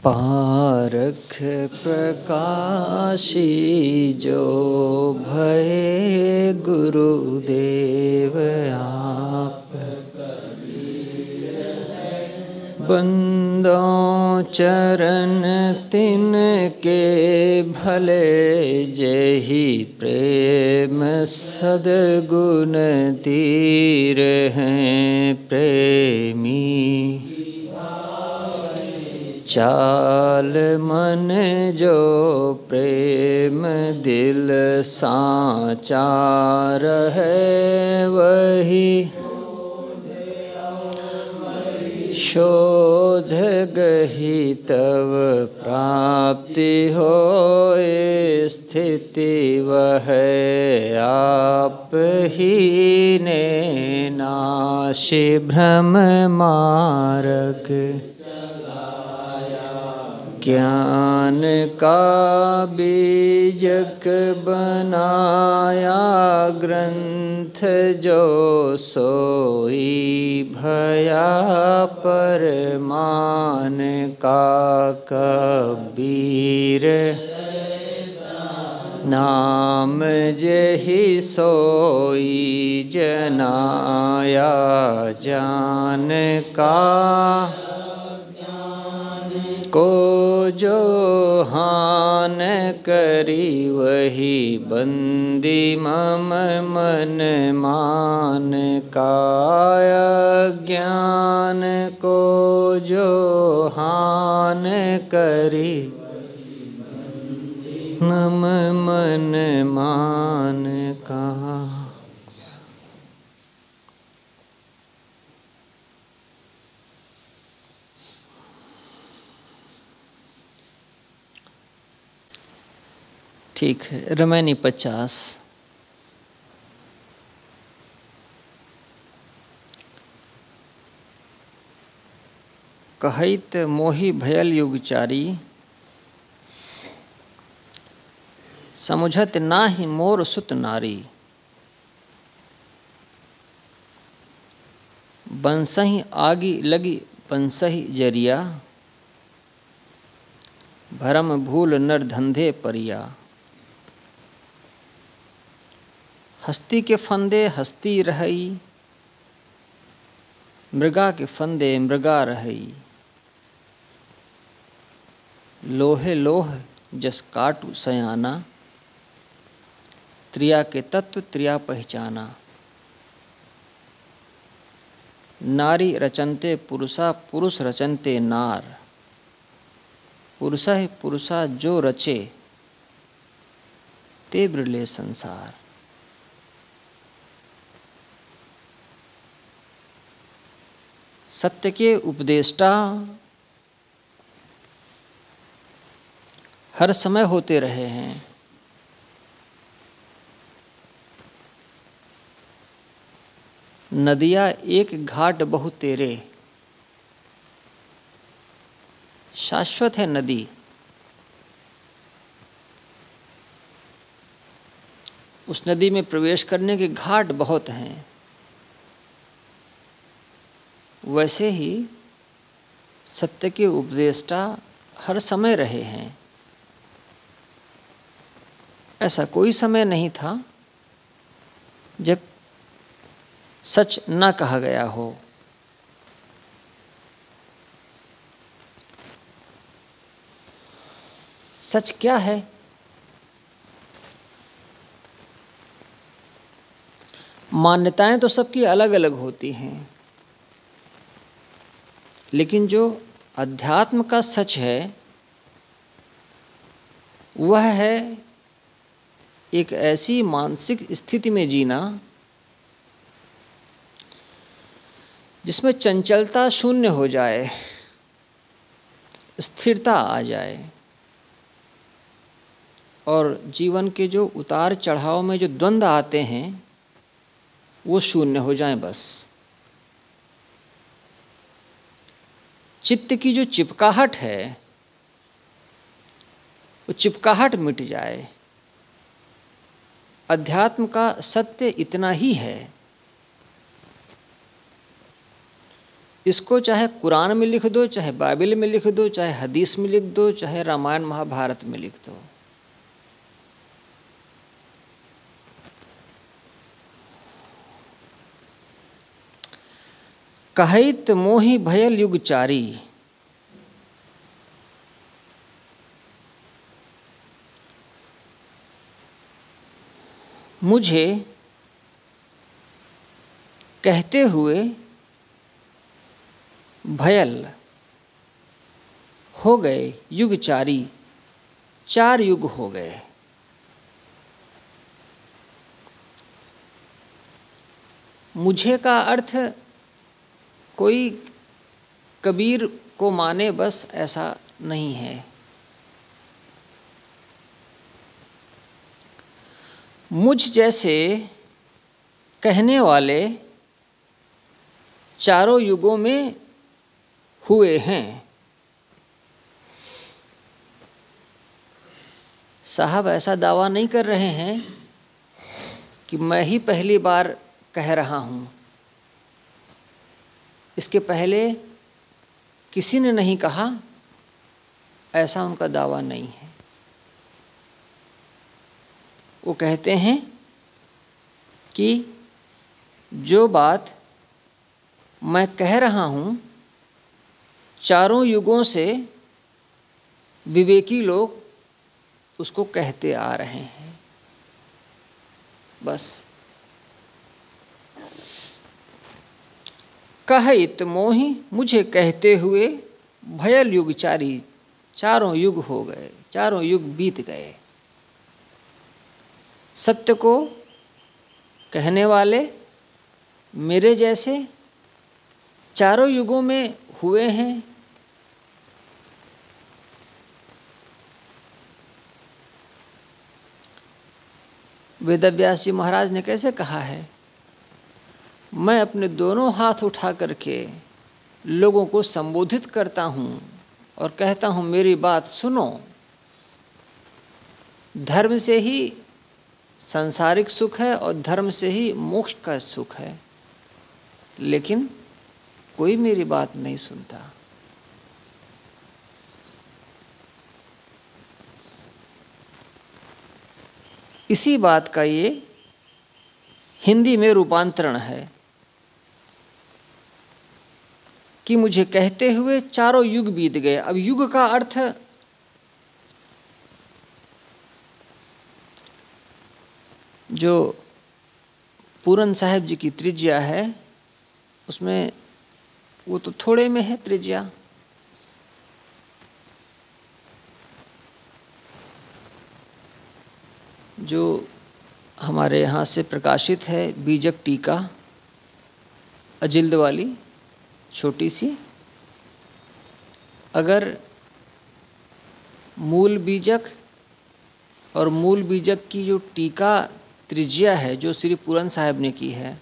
पारख प्रकाशी जो भये गुरुदेव आप, बंदों चरण तिनके भले जेहि प्रेम सद्गुण तीर हैं प्रेमी। चाल मन जो प्रेम दिल साचार है वही, शोध गही तब प्राप्ति होए स्थिति वह आप ही ने नाशि भ्रम मार्ग। ज्ञान का बीजक बनाया ग्रंथ जो सोई भया परमान का कबीर। नाम जेहि सोई जनाया जान का, को जो हान करी वही बंदी मम मन मान का। ज्ञान को जो हान करी मम मन मान का। ठीक है। रमैनी 50। कहित मोहि भयल युगचारी, समुझत नाहि मोर सुत नारी। बंसहि आगी लगी बंसहि जरिया, भरम भूल नर धंधे परिया। हस्ती के फंदे हस्ती रही, मृगा के फंदे मृगा रही। लोहे लोह जस काटू सयाना, त्रिया के तत्व त्रिया पहचाना। नारी रचनते पुरुषा पुरुष रचनते नार, पुरुषः पुरुषा जो रचे ते ब्रले संसार। सत्य के उपदेष्टा हर समय होते रहे हैं। नदियाँ एक घाट बहु तेरे, शाश्वत है नदी। उस नदी में प्रवेश करने के घाट बहुत हैं। वैसे ही सत्य के उपदेष्टा हर समय रहे हैं। ऐसा कोई समय नहीं था जब सच न कहा गया हो। सच क्या है? मान्यताएं तो सबकी अलग अलग होती हैं, लेकिन जो अध्यात्म का सच है वह है एक ऐसी मानसिक स्थिति में जीना जिसमें चंचलता शून्य हो जाए, स्थिरता आ जाए और जीवन के जो उतार चढ़ाव में जो द्वंद्व आते हैं वो शून्य हो जाएं। बस चित्त की जो चिपकाहट है वो चिपकाहट मिट जाए। अध्यात्म का सत्य इतना ही है इसको चाहे कुरान में लिख दो, चाहे बाइबल में लिख दो, चाहे हदीस में लिख दो, चाहे रामायण महाभारत में लिख दो। कहित मोहि भयल युग चारी, मुझे कहते हुए भयल हो गए युग चारी, 4 युग हो गए। मुझे का अर्थ कोई कबीर को माने बस ऐसा नहीं है। मुझ जैसे कहने वाले चारों युगों में हुए हैं। साहब ऐसा दावा नहीं कर रहे हैं कि मैं ही पहली बार कह रहा हूँ, इसके पहले किसी ने नहीं कहा, ऐसा उनका दावा नहीं है। वो कहते हैं कि जो बात मैं कह रहा हूँ, चारों युगों से विवेकी लोग उसको कहते आ रहे हैं। बस कहित मोहि, मुझे कहते हुए भयल युग चारी, चारों युग हो गए, चारों युग बीत गए। सत्य को कहने वाले मेरे जैसे चारों युगों में हुए हैं। वेदव्यास जी महाराज ने कैसे कहा है, मैं अपने दोनों हाथ उठा करके लोगों को संबोधित करता हूँ और कहता हूँ मेरी बात सुनो। धर्म से ही सांसारिक सुख है और धर्म से ही मोक्ष का सुख है, लेकिन कोई मेरी बात नहीं सुनता। इसी बात का ये हिंदी में रूपांतरण है कि मुझे कहते हुए चारों युग बीत गए। अब युग का अर्थ जो पूरन साहिब जी की त्रिज्या है, उसमें वो तो थोड़े में है त्रिज्या। जो हमारे यहाँ से प्रकाशित है बीजक टीका, अजिल्द वाली छोटी सी, अगर मूल बीजक और मूल बीजक की जो टीका त्रिज्या है जो श्री पूरन साहिब ने की है,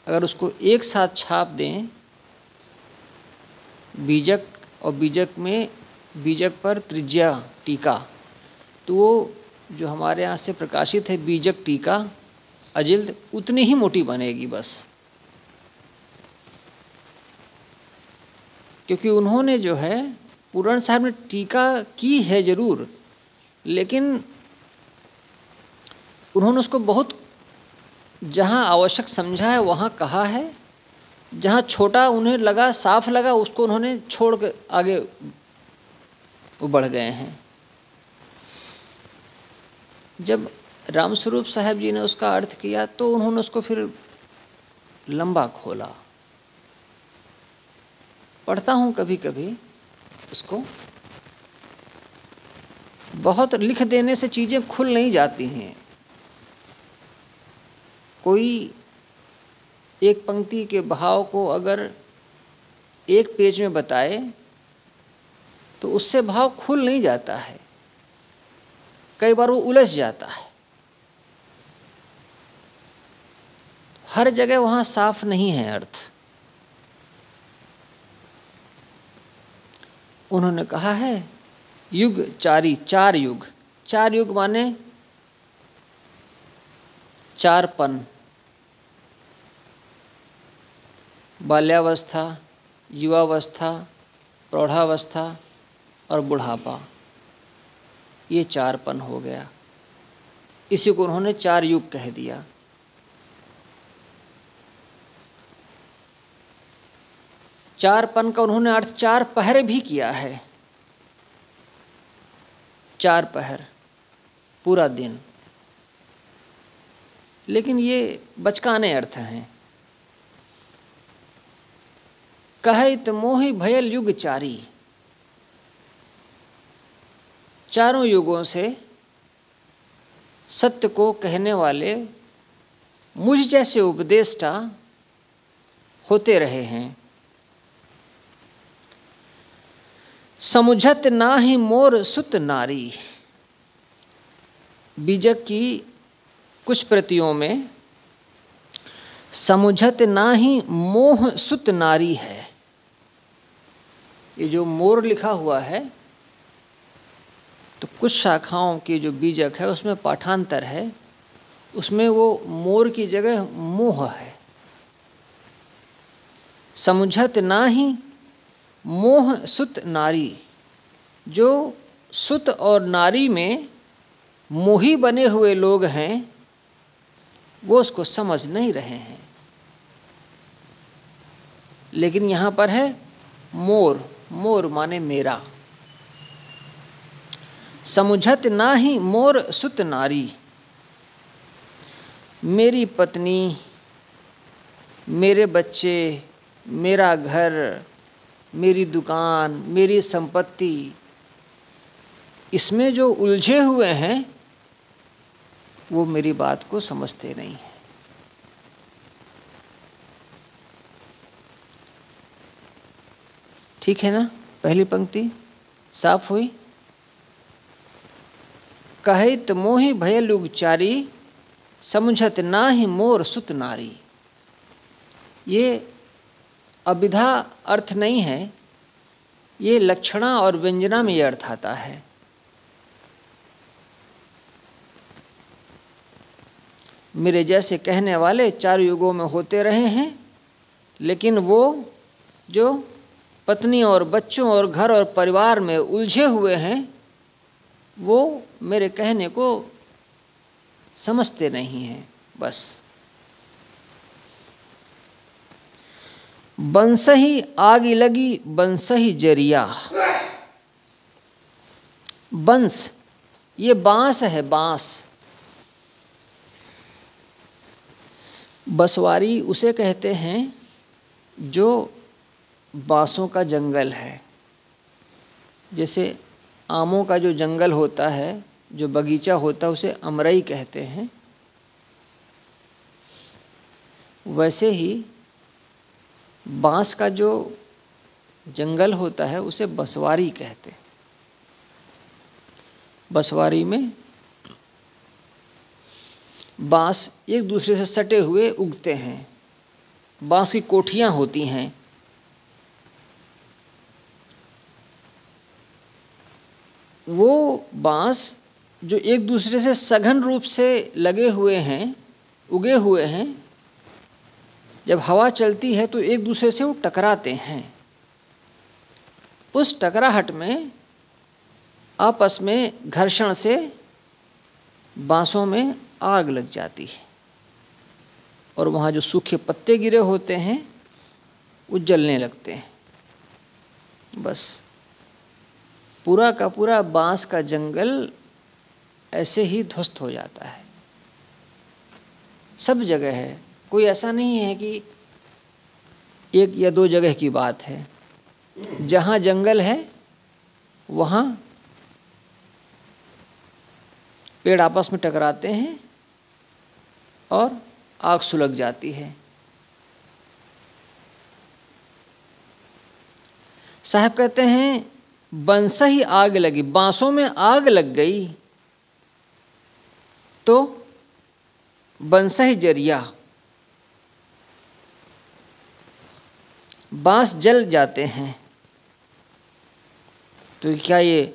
अगर उसको एक साथ छाप दें, बीजक और बीजक में बीजक पर त्रिज्या टीका, तो वो जो हमारे यहाँ से प्रकाशित है बीजक टीका अजिल्द उतनी ही मोटी बनेगी बस। क्योंकि उन्होंने जो है पूरन साहब ने टीका की है जरूर, लेकिन उन्होंने उसको बहुत जहाँ आवश्यक समझा है वहाँ कहा है, जहाँ छोटा उन्हें लगा, साफ लगा, उसको उन्होंने छोड़ के आगे वो बढ़ गए हैं। जब रामस्वरूप साहब जी ने उसका अर्थ किया तो उन्होंने उसको फिर लंबा खोला। पढ़ता हूँ कभी कभी उसको, बहुत लिख देने से चीज़ें खुल नहीं जाती हैं। कोई एक पंक्ति के भाव को अगर एक पेज में बताए तो उससे भाव खुल नहीं जाता है, कई बार वो उलझ जाता है, हर जगह वहाँ साफ नहीं है अर्थ। उन्होंने कहा है युग चारी, 4 युग, 4 युग माने 4पन, बाल्यावस्था, युवावस्था, प्रौढ़ावस्था और बुढ़ापा, ये 4पन हो गया। इसी को उन्होंने 4 युग कह दिया। चारपन का उन्होंने अर्थ 4 पहर भी किया है। 4 पहर, पूरा दिन। लेकिन ये बचकाने अर्थ हैं। कहत मोहि भयल युग 4, चारों युगों से सत्य को कहने वाले मुझ जैसे उपदेष्टा होते रहे हैं। समुझत नाहि मोर सुत नारी, बीजक की कुछ प्रतियों में समुझत नाहि मोह सुत नारी है। ये जो मोर लिखा हुआ है, तो कुछ शाखाओं की जो बीजक है उसमें पाठांतर है, उसमें वो मोर की जगह मोह है। समुझत नाहि मोह सुत नारी, जो सुत और नारी में मोही बने हुए लोग हैं, वो उसको समझ नहीं रहे हैं। लेकिन यहाँ पर है मोर, मोर माने मेरा। समुझत नाहि मोर सुत नारी, मेरी पत्नी, मेरे बच्चे, मेरा घर, मेरी दुकान, मेरी संपत्ति, इसमें जो उलझे हुए हैं वो मेरी बात को समझते नहीं हैं। ठीक है ना? पहली पंक्ति साफ हुई। कहत मोहि भयल युग 4, समुझत नाहि मोर सुत नारी। ये अभिधा अर्थ नहीं है, ये लक्षणा और व्यंजना में ये अर्थ आता है। मेरे जैसे कहने वाले 4 युगों में होते रहे हैं, लेकिन वो जो पत्नी और बच्चों और घर और परिवार में उलझे हुए हैं, वो मेरे कहने को समझते नहीं हैं। बस बंसही आग लगी बंसही जरिया। बंस, ये बांस है, बांस। बसवारी उसे कहते हैं जो बांसों का जंगल है। जैसे आमों का जो जंगल होता है, जो बगीचा होता है, उसे अमरई कहते हैं। वैसे ही बांस का जो जंगल होता है उसे बसवारी कहते हैं। बसवारी में बांस एक दूसरे से सटे हुए उगते हैं। बांस की कोठियां होती हैं। वो बांस जो एक दूसरे से सघन रूप से लगे हुए हैं, उगे हुए हैं, जब हवा चलती है तो एक दूसरे से वो टकराते हैं। उस टकराहट में आपस में घर्षण से बांसों में आग लग जाती है और वहाँ जो सूखे पत्ते गिरे होते हैं वो जलने लगते हैं। बस पूरा का पूरा बांस का जंगल ऐसे ही ध्वस्त हो जाता है। सब जगह है, कोई ऐसा नहीं है कि 1 या 2 जगह की बात है। जहाँ जंगल है वहाँ पेड़ आपस में टकराते हैं और आग सुलग जाती है। साहब कहते हैं बंसही आग लगी, बांसों में आग लग गई तो बंसही जरिया, बांस जल जाते हैं। तो क्या ये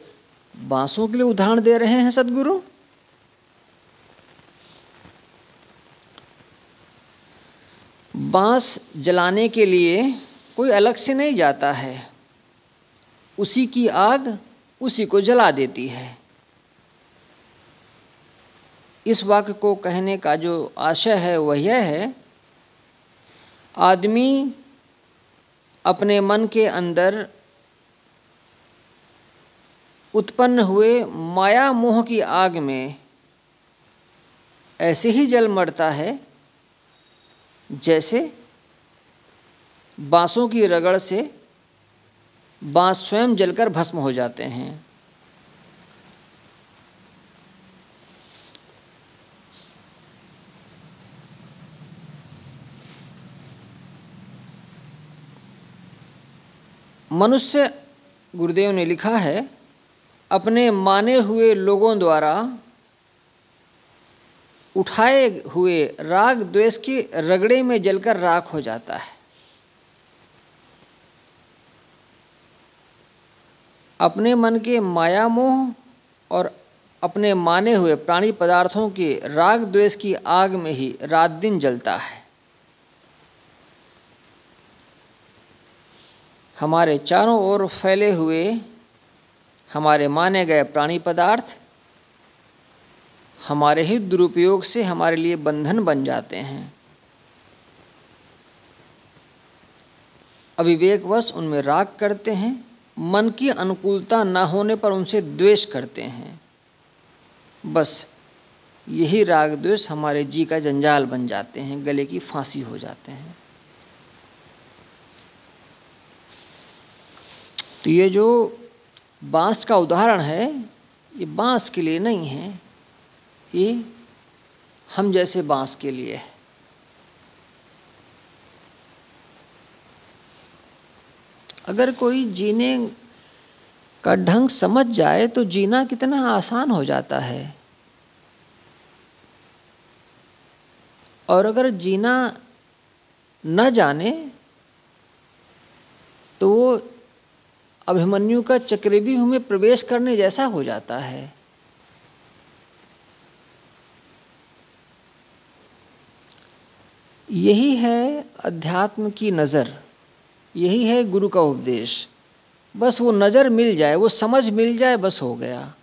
बांसों के लिए उदाहरण दे रहे हैं सद्गुरु? बांस जलाने के लिए कोई अलग से नहीं जाता है, उसी की आग उसी को जला देती है। इस वाक्य को कहने का जो आशय है वह यह है, आदमी अपने मन के अंदर उत्पन्न हुए माया मोह की आग में ऐसे ही जल मरता है जैसे बांसों की रगड़ से बांस स्वयं जलकर भस्म हो जाते हैं। मनुष्य, गुरुदेव ने लिखा है, अपने माने हुए लोगों द्वारा उठाए हुए राग द्वेष के रगड़े में जलकर राख हो जाता है। अपने मन के माया मोह और अपने माने हुए प्राणी पदार्थों के राग द्वेष की आग में ही रात दिन जलता है। हमारे चारों ओर फैले हुए हमारे माने गए प्राणी पदार्थ हमारे ही दुरुपयोग से हमारे लिए बंधन बन जाते हैं। अविवेकवश उनमें राग करते हैं, मन की अनुकूलता न होने पर उनसे द्वेष करते हैं। बस यही राग द्वेष हमारे जी का जंजाल बन जाते हैं, गले की फांसी हो जाते हैं। तो ये जो बांस का उदाहरण है, ये बांस के लिए नहीं है, ये हम जैसे बांस के लिए है। अगर कोई जीने का ढंग समझ जाए तो जीना कितना आसान हो जाता है, और अगर जीना न जाने तो वो अभिमन्यु का चक्रव्यूह में प्रवेश करने जैसा हो जाता है। यही है अध्यात्म की नज़र, यही है गुरु का उपदेश। बस वो नज़र मिल जाए, वो समझ मिल जाए, बस हो गया।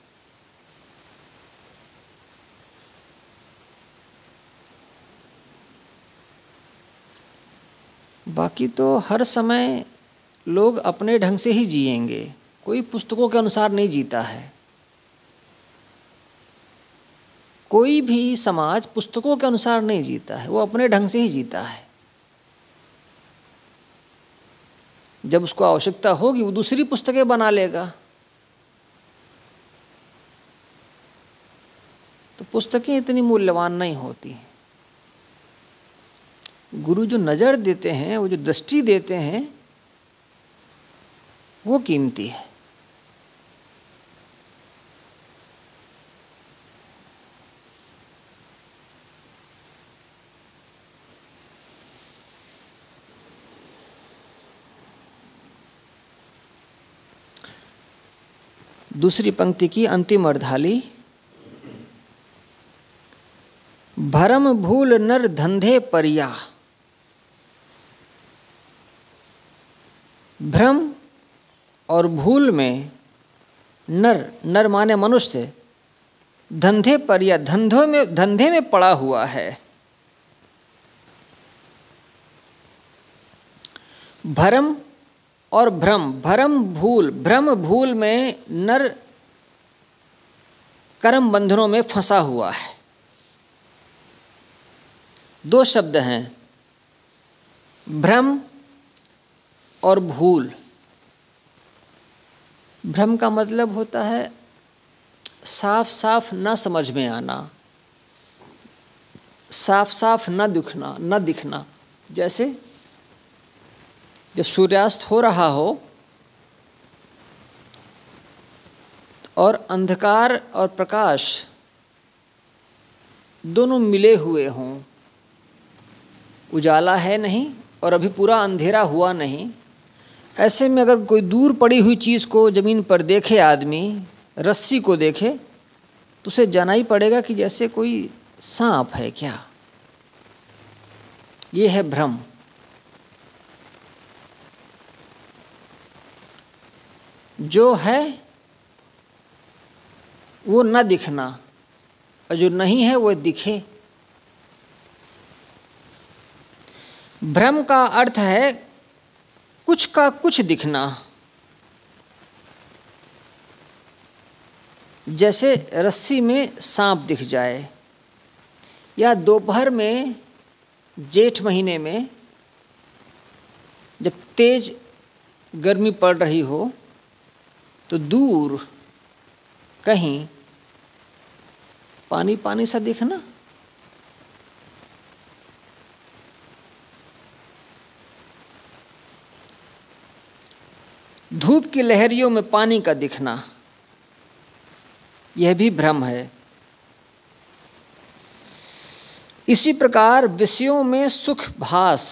बाकी तो हर समय लोग अपने ढंग से ही जिएंगे, कोई पुस्तकों के अनुसार नहीं जीता है। कोई भी समाज पुस्तकों के अनुसार नहीं जीता है, वो अपने ढंग से ही जीता है। जब उसको आवश्यकता होगी वो दूसरी पुस्तकें बना लेगा। तो पुस्तकें इतनी मूल्यवान नहीं होती। गुरु जो नज़र देते हैं, वो जो दृष्टि देते हैं, वो कीमती है। दूसरी पंक्ति की अंतिम अर्धाली, भरम भूल नर धंधे परिया। भ्रम और भूल में नर माने मनुष्य धंधे परिया, धंधे में पड़ा हुआ है। भरम और भ्रम भूल में नर कर्म बंधनों में फंसा हुआ है। दो शब्द हैं, भ्रम और भूल। भ्रम का मतलब होता है साफ साफ न समझ में आना, साफ साफ न दिखना। जैसे जब सूर्यास्त हो रहा हो और अंधकार और प्रकाश दोनों मिले हुए हों, उजाला है नहीं और अभी पूरा अंधेरा हुआ नहीं, ऐसे में अगर कोई दूर पड़ी हुई चीज़ को ज़मीन पर देखे, आदमी रस्सी को देखे, तो उसे जाना ही पड़ेगा कि जैसे कोई सांप है क्या। ये है भ्रम। जो है वो न दिखना और जो नहीं है वो दिखे। भ्रम का अर्थ है कुछ का कुछ दिखना। जैसे रस्सी में सांप दिख जाए, या दोपहर में जेठ महीने में जब तेज गर्मी पड़ रही हो तो दूर कहीं पानी पानी सा दिखना। धूप की लहरियों में पानी का दिखना, यह भी भ्रम है। इसी प्रकार विषयों में सुख भास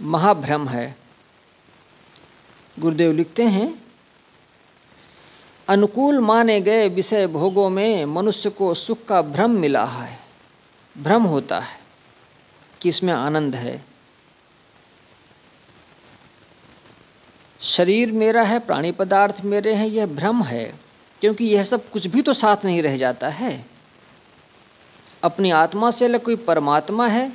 महाभ्रम है। गुरुदेव लिखते हैं, अनुकूल माने गए विषय भोगों में मनुष्य को सुख का भ्रम मिला है। भ्रम होता है कि इसमें आनंद है। शरीर मेरा है, प्राणी पदार्थ मेरे हैं, यह भ्रम है, क्योंकि यह सब कुछ भी तो साथ नहीं रह जाता है। अपनी आत्मा से अलग कोई परमात्मा है,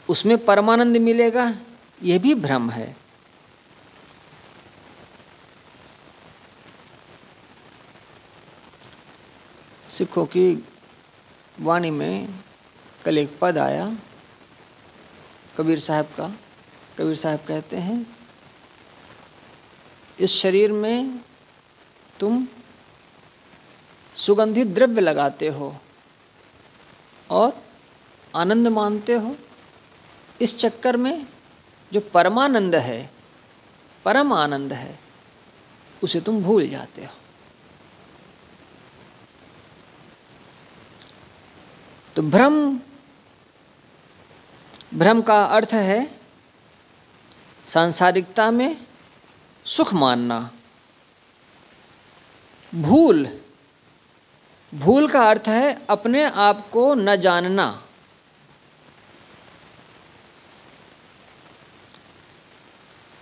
उसमें परमानंद मिलेगा, यह भी भ्रम है। सिखों की वाणी में कल एक पद आया कबीर साहब का। कबीर साहब कहते हैं, इस शरीर में तुम सुगंधित द्रव्य लगाते हो और आनंद मानते हो, इस चक्कर में जो परमानंद है, परम आनंद है, उसे तुम भूल जाते हो। तो भ्रम का अर्थ है सांसारिकता में सुख मानना। भूल का अर्थ है अपने आप को न जानना।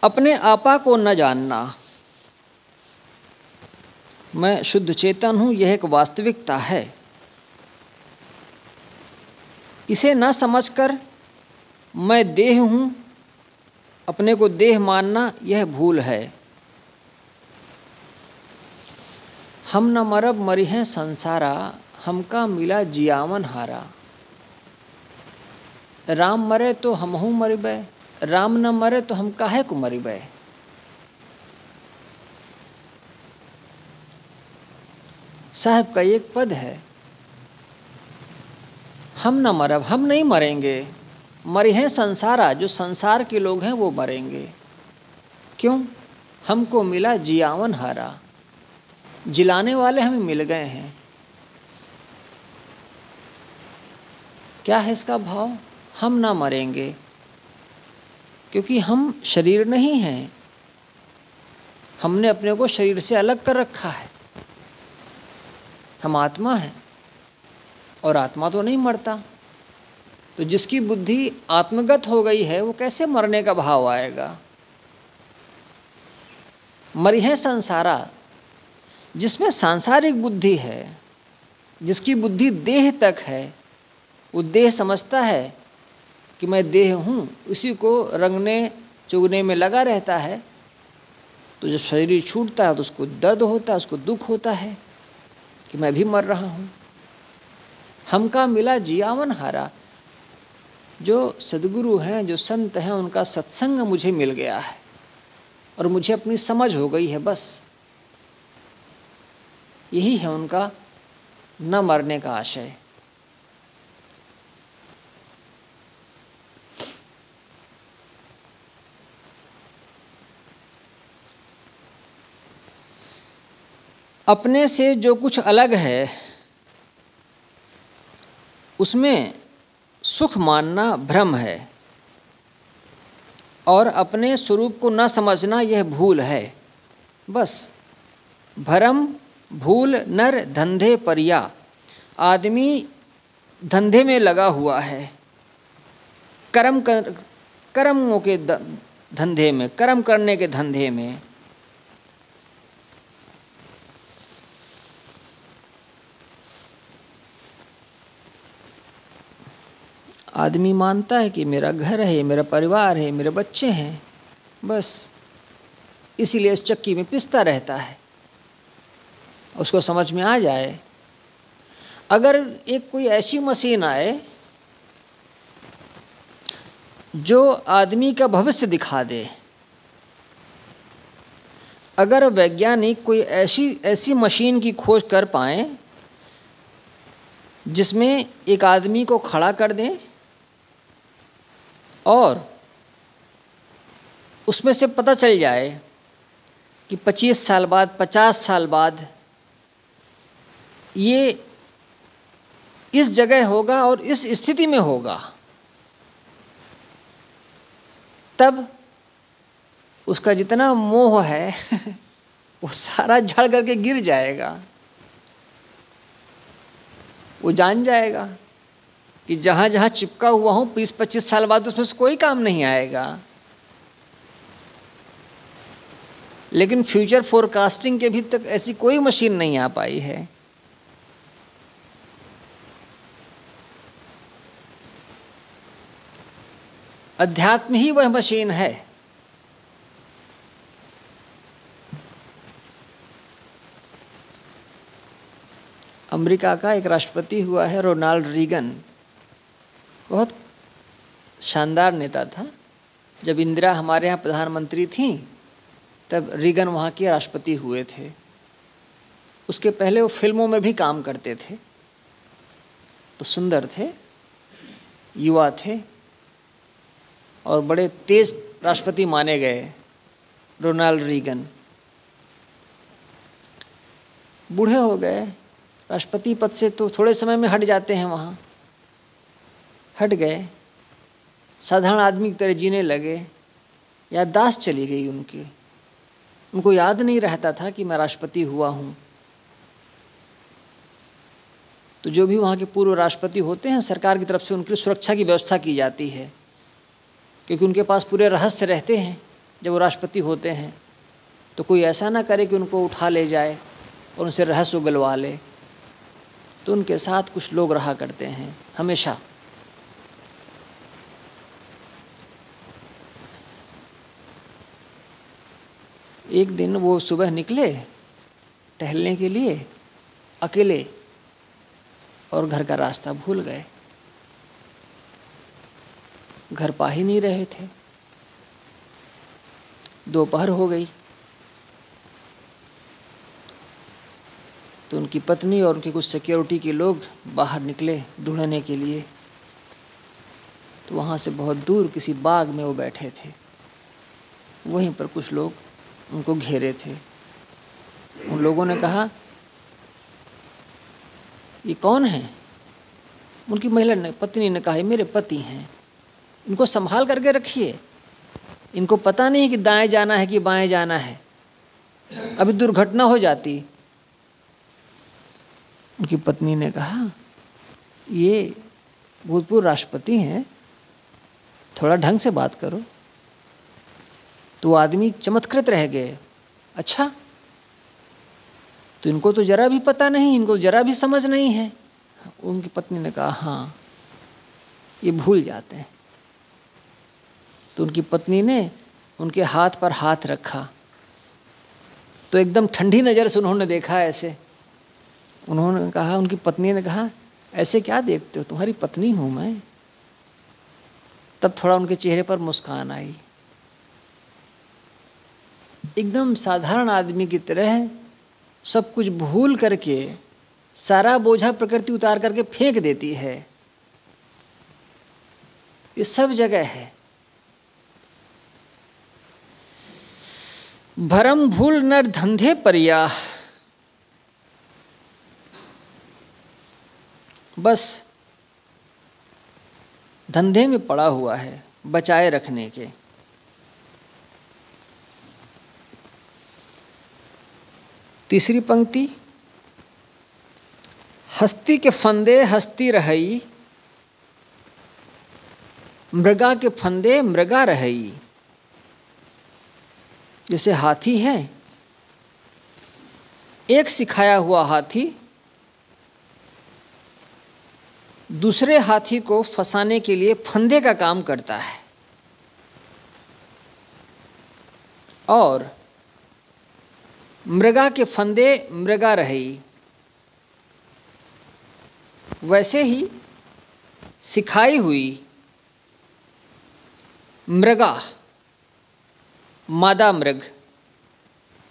अपने आपा को न जानना। मैं शुद्ध चेतन हूँ, यह एक वास्तविकता है। इसे न समझकर मैं देह हूँ, अपने को देह मानना, यह भूल है। हम न मरब मरिहें संसारा, हमका मिला जियावन हारा। राम मरे तो हमहू मरिबै, राम न मरे तो हम काहे को मरिबै। साहब का एक पद है, हम न मरब, हम नहीं मरेंगे, मरिहें संसारा, जो संसार के लोग हैं वो मरेंगे। क्यों? हमको मिला जियावन हारा, जिलाने वाले हमें मिल गए हैं। क्या है इसका भाव? हम ना मरेंगे, क्योंकि हम शरीर नहीं हैं। हमने अपने को शरीर से अलग कर रखा है। हम आत्मा हैं और आत्मा तो नहीं मरता। तो जिसकी बुद्धि आत्मगत हो गई है वो कैसे मरने का भाव आएगा। मरिहें संसारा, जिसमें सांसारिक बुद्धि है, जिसकी बुद्धि देह तक है, वो देह समझता है कि मैं देह हूँ, उसी को रंगने चुगने में लगा रहता है। तो जब शरीर छूटता है तो उसको दर्द होता है, उसको दुख होता है कि मैं भी मर रहा हूँ। हमका मिला जियावन हारा। जो सद्गुरु हैं, जो संत हैं, उनका सत्संग मुझे मिल गया है और मुझे अपनी समझ हो गई है। बस यही है उनका न मरने का आशय। अपने से जो कुछ अलग है उसमें सुख मानना भ्रम है, और अपने स्वरूप को न समझना यह भूल है। बस भरम भूल नर धंधे परिया। आदमी धंधे में लगा हुआ है, कर्मों के धंधे में, कर्म करने के धंधे में। आदमी मानता है कि मेरा घर है, मेरा परिवार है, मेरे बच्चे हैं, बस इसीलिए इस चक्की में पिसता रहता है। उसको समझ में आ जाए, अगर एक कोई ऐसी मशीन आए जो आदमी का भविष्य दिखा दे, अगर वैज्ञानिक कोई ऐसी मशीन की खोज कर पाएँ जिसमें एक आदमी को खड़ा कर दें और उसमें से पता चल जाए कि 25 साल बाद, 50 साल बाद ये इस जगह होगा और इस स्थिति में होगा, तब उसका जितना मोह है वो सारा झड़ करके गिर जाएगा। वो जान जाएगा कि जहाँ जहाँ चिपका हुआ हूँ 20-25 साल बाद उसमें से कोई काम नहीं आएगा। लेकिन फ्यूचर फोरकास्टिंग के भी तक ऐसी कोई मशीन नहीं आ पाई है। अध्यात्म ही वह मशीन है। अमेरिका का एक राष्ट्रपति हुआ है रोनाल्ड रीगन, बहुत शानदार नेता था। जब इंदिरा हमारे यहाँ प्रधानमंत्री थी तब रीगन वहाँ के राष्ट्रपति हुए थे। उसके पहले वो फिल्मों में भी काम करते थे। तो सुंदर थे, युवा थे और बड़े तेज राष्ट्रपति माने गए रोनाल्ड रीगन। बूढ़े हो गए, राष्ट्रपति पद से तो थोड़े समय में हट जाते हैं, वहाँ हट गए, साधारण आदमी की तरह जीने लगे। याददाश्त चली गई उनकी, उनको याद नहीं रहता था कि मैं राष्ट्रपति हुआ हूँ। तो जो भी वहाँ के पूर्व राष्ट्रपति होते हैं, सरकार की तरफ से उनकी सुरक्षा की व्यवस्था की जाती है, क्योंकि उनके पास पूरे रहस्य रहते हैं। जब वो राष्ट्रपति होते हैं तो कोई ऐसा ना करे कि उनको उठा ले जाए और उनसे रहस्य उगलवा ले। तो उनके साथ कुछ लोग रहा करते हैं हमेशा। एक दिन वो सुबह निकले टहलने के लिए अकेले और घर का रास्ता भूल गए। घर पा ही नहीं रहे थे। दोपहर हो गई तो उनकी पत्नी और उनके कुछ सिक्योरिटी के लोग बाहर निकले ढूंढने के लिए। तो वहाँ से बहुत दूर किसी बाग में वो बैठे थे। वहीं पर कुछ लोग उनको घेरे थे। उन लोगों ने कहा, ये कौन है? उनकी महिला ने, पत्नी ने कहा, ये मेरे पति हैं, इनको संभाल करके रखिए। इनको पता नहीं कि दाएं जाना है कि बाएं जाना है, अभी दुर्घटना हो जाती। उनकी पत्नी ने कहा, ये भूतपूर्व राष्ट्रपति हैं, थोड़ा ढंग से बात करो। तो आदमी चमत्कृत रह गए। अच्छा, तो इनको तो जरा भी पता नहीं, इनको जरा भी समझ नहीं है। उनकी पत्नी ने कहा, हाँ, ये भूल जाते हैं। तो उनकी पत्नी ने उनके हाथ पर हाथ रखा तो एकदम ठंडी नज़र से उन्होंने देखा ऐसे। उन्होंने कहा, उनकी पत्नी ने कहा, ऐसे क्या देखते हो, तुम्हारी पत्नी हूँ मैं। तब थोड़ा उनके चेहरे पर मुस्कान आई। एकदम साधारण आदमी की तरह सब कुछ भूल करके सारा बोझा प्रकृति उतार करके फेंक देती है। ये सब जगह है। भरम भूल नर धंधे परिया, बस धंधे में पड़ा हुआ है बचाए रखने के। तीसरी पंक्ति, हस्ती के फंदे हस्ती रहई, मृगा के फंदे मृगा रहई। जैसे हाथी है, एक सिखाया हुआ हाथी दूसरे हाथी को फंसाने के लिए फंदे का काम करता है, और मृगा के फंदे मृगा रही। वैसे ही सिखाई हुई मृगा, मादा मृग,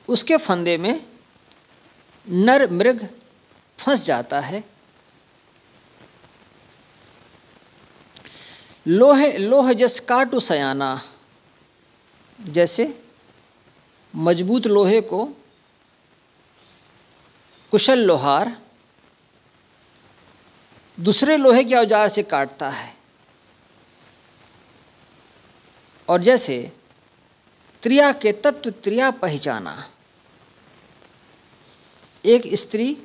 उसके फंदे में नर मृग फंस जाता है। लोह जस काटु सयाना, जैसे मजबूत लोहे को कुशल लोहार दूसरे लोहे के औजार से काटता है, और जैसे त्रिया के तत्व त्रिया पहचाना, एक स्त्री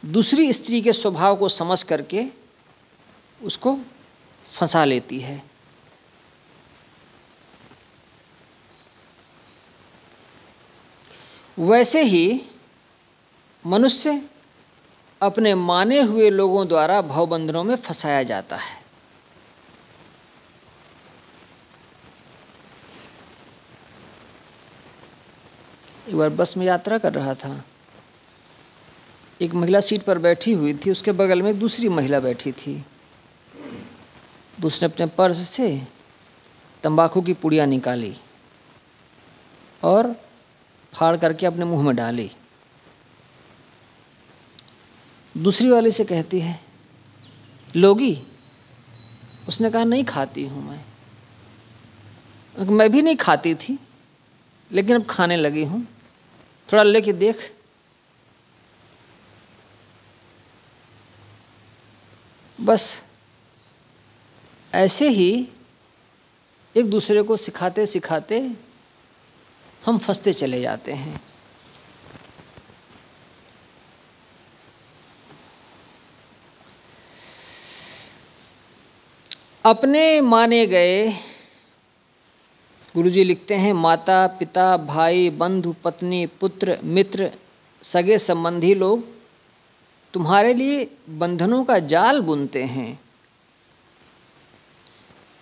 दूसरी स्त्री के स्वभाव को समझ करके उसको फंसा लेती है। वैसे ही मनुष्य अपने माने हुए लोगों द्वारा भवबंधनों में फंसाया जाता है। एक बार बस में यात्रा कर रहा था, एक महिला सीट पर बैठी हुई थी, उसके बगल में दूसरी महिला बैठी थी। दूसरे अपने पर्स से तंबाकू की पुड़िया निकाली और फाड़ करके अपने मुंह में डाली। दूसरी वाले से कहती है, लोगी? उसने कहा, नहीं खाती हूँ मैं भी नहीं खाती थी, लेकिन अब खाने लगी हूँ, थोड़ा लेके देख। बस ऐसे ही एक दूसरे को सिखाते सिखाते हम फंसते चले जाते हैं। अपने माने गए, गुरुजी लिखते हैं, माता पिता भाई बंधु पत्नी पुत्र मित्र सगे संबंधी लोग तुम्हारे लिए बंधनों का जाल बुनते हैं,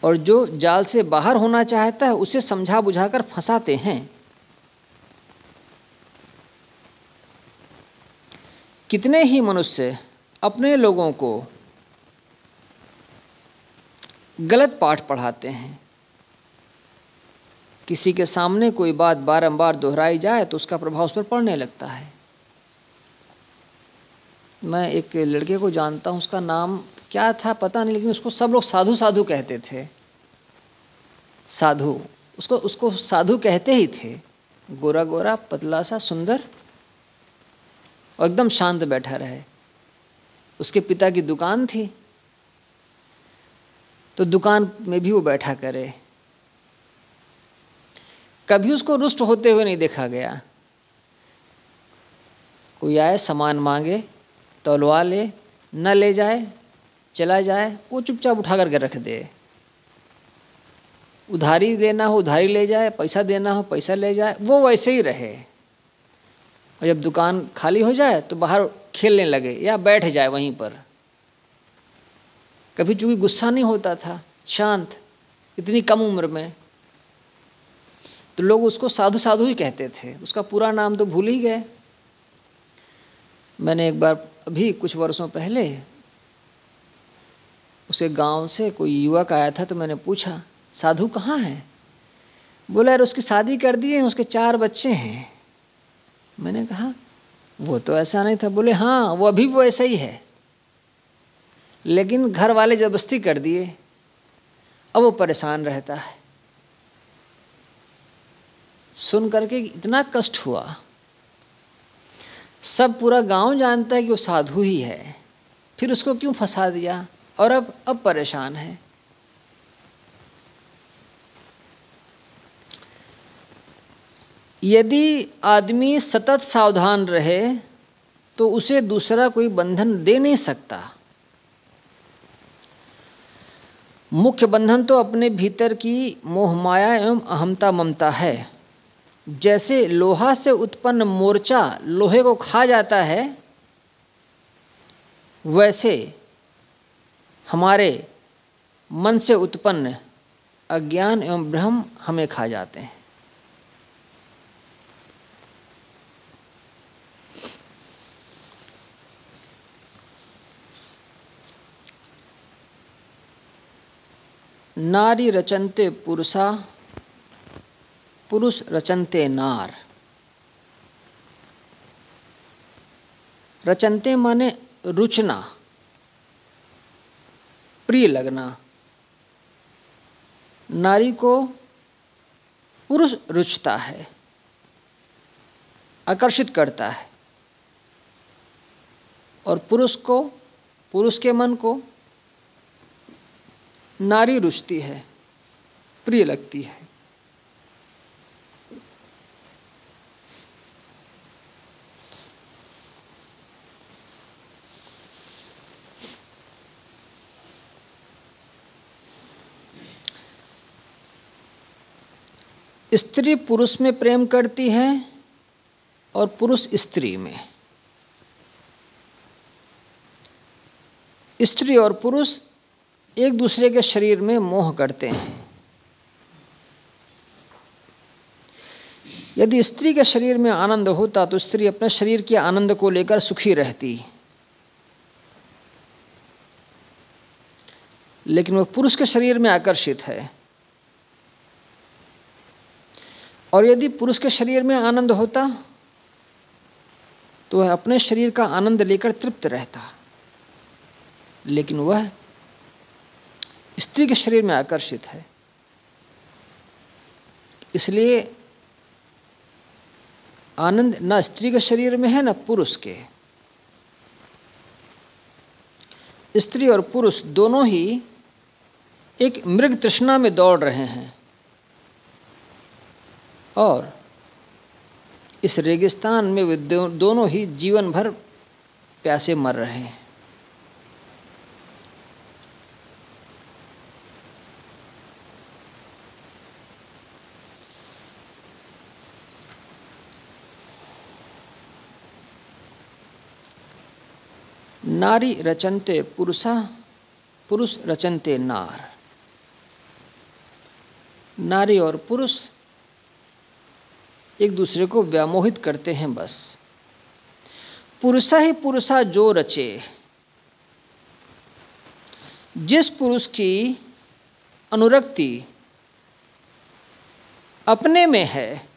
और जो जाल से बाहर होना चाहता है उसे समझा बुझाकर फंसाते हैं। कितने ही मनुष्य अपने लोगों को गलत पाठ पढ़ाते हैं। किसी के सामने कोई बात बारंबार दोहराई जाए तो उसका प्रभाव उस पर पड़ने लगता है। मैं एक लड़के को जानता हूँ, उसका नाम क्या था पता नहीं, लेकिन उसको सब लोग साधु साधु कहते थे। साधु, उसको साधु कहते ही थे। गोरा गोरा पतला सा सुंदर और एकदम शांत बैठा रहे। उसके पिता की दुकान थी, तो दुकान में भी वो बैठा करे। कभी उसको रुष्ट होते हुए नहीं देखा गया। कोई आए सामान मांगे, तौलवा ले, न ले जाए, चला जाए, वो चुपचाप उठा करके रख दे। उधारी लेना हो उधारी ले जाए, पैसा देना हो पैसा ले जाए, वो वैसे ही रहे। और जब दुकान खाली हो जाए तो बाहर खेलने लगे या बैठ जाए वहीं पर। कभी चूँकि गुस्सा नहीं होता था, शांत, इतनी कम उम्र में, तो लोग उसको साधु साधु ही कहते थे। उसका पूरा नाम तो भूल ही गए। मैंने एक बार अभी कुछ वर्षों पहले उसे गांव से कोई युवक आया था, तो मैंने पूछा, साधु कहाँ है? बोला, यार उसकी शादी कर दी है, उसके 4 बच्चे हैं। मैंने कहा, वो तो ऐसा नहीं था। बोले, हाँ वो अभी वो ऐसा ही है, लेकिन घर वाले जबरदस्ती कर दिए, अब वो परेशान रहता है। सुन करके इतना कष्ट हुआ। सब पूरा गांव जानता है कि वो साधु ही है, फिर उसको क्यों फंसा दिया, और अब परेशान है। यदि आदमी सतत सावधान रहे तो उसे दूसरा कोई बंधन दे नहीं सकता। मुख्य बंधन तो अपने भीतर की मोहमाया एवं अहमता ममता है। जैसे लोहा से उत्पन्न मोर्चा लोहे को खा जाता है, वैसे हमारे मन से उत्पन्न अज्ञान एवं भ्रम हमें खा जाते हैं। नारी रचन्ते पुरुषा, पुरुष रचन्ते नार। रचन्ते माने रुचना, प्रिय लगना। नारी को पुरुष रुचता है, आकर्षित करता है, और पुरुष को, पुरुष के मन को नारी रुचती है, प्रिय लगती है। स्त्री पुरुष में प्रेम करती है और पुरुष स्त्री में। स्त्री और पुरुष एक दूसरे के शरीर में मोह करते हैं। यदि स्त्री के शरीर में आनंद होता तो स्त्री अपने शरीर के आनंद को लेकर सुखी रहती, लेकिन वह पुरुष के शरीर में आकर्षित है। और यदि पुरुष के शरीर में आनंद होता तो वह अपने शरीर का आनंद लेकर तृप्त रहता, लेकिन वह स्त्री के शरीर में आकर्षित है। इसलिए आनंद न स्त्री के शरीर में है न पुरुष के। स्त्री और पुरुष दोनों ही एक मृग तृष्णा में दौड़ रहे हैं और इस रेगिस्तान में वे दोनों ही जीवन भर प्यासे मर रहे हैं। नारी रचन्ते पुरुषा, पुरुष रचन्ते नार। नारी और पुरुष एक दूसरे को व्यामोहित करते हैं बस। पुरुषा ही पुरुषा जो रचे, जिस पुरुष की अनुरक्ति अपने में है,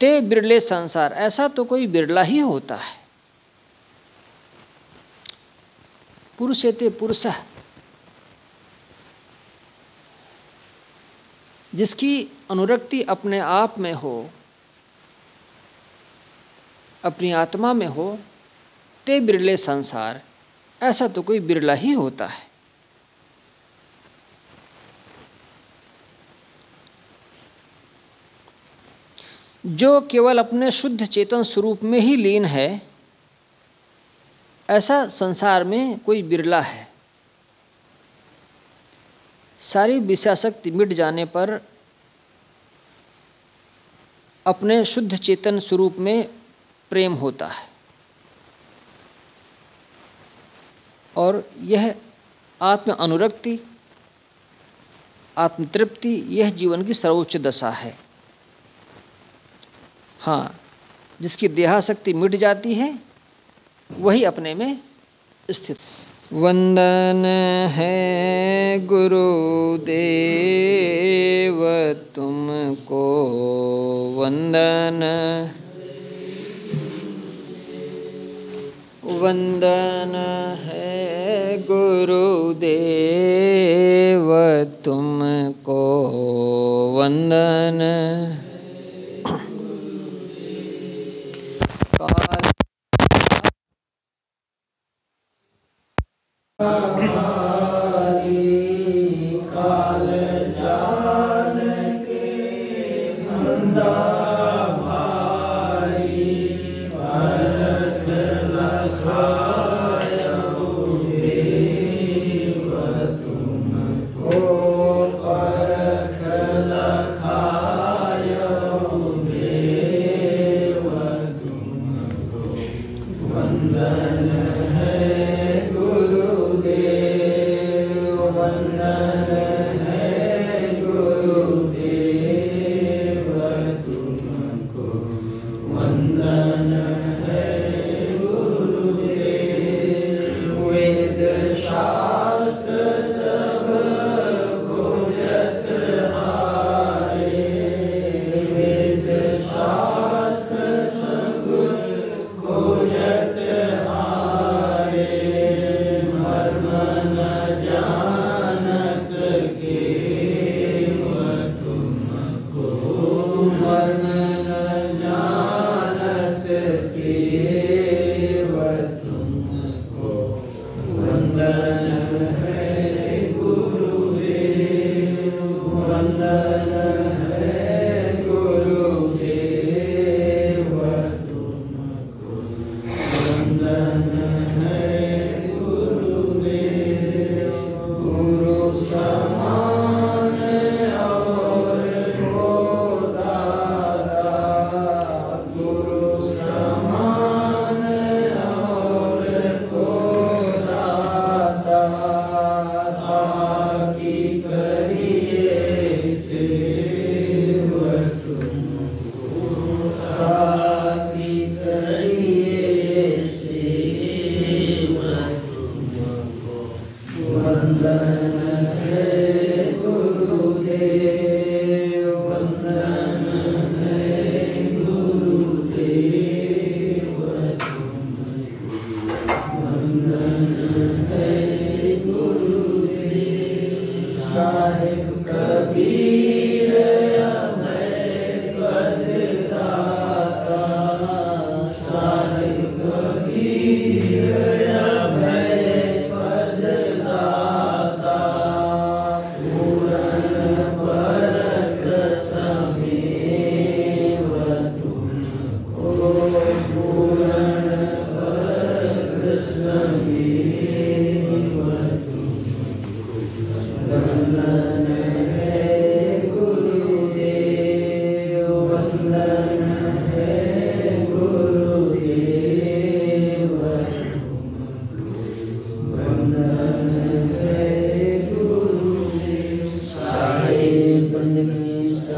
ते बिरले संसार। ऐसा तो कोई बिरला ही होता है। पुरुषेते पुरुषः, जिसकी अनुरक्ति अपने आप में हो, अपनी आत्मा में हो, ते बिरले संसार। ऐसा तो कोई बिरला ही होता है। जो केवल अपने शुद्ध चेतन स्वरूप में ही लीन है, ऐसा संसार में कोई बिरला है। सारी विषयासक्ति मिट जाने पर अपने शुद्ध चेतन स्वरूप में प्रेम होता है, और यह आत्म अनुरक्ति, आत्मतृप्ति, यह जीवन की सर्वोच्च दशा है। हाँ, जिसकी देहासक्ति मिट जाती है वही अपने में स्थित। वंदन है गुरुदेव तुमको, वंदन, वंदन है गुरुदेव तुमको, वंदन। परख लखाया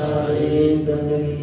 सारे गंदगी